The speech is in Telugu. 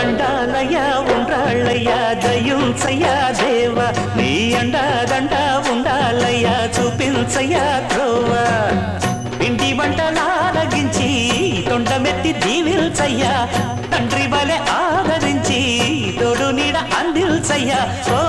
దండాలయ్యా ఉండాలయ్యా దయుంచయ్యా దేవ నీ అండాదండ ఉండాలయ్యా చూపించయ్యా త్రోవా ఇంటి వంటలారగించి తొండమెత్తి దీవిల్చయ్యా తండ్రి వలె ఆదరించి తోడు నీడ అందిల్చయ్యా ఓ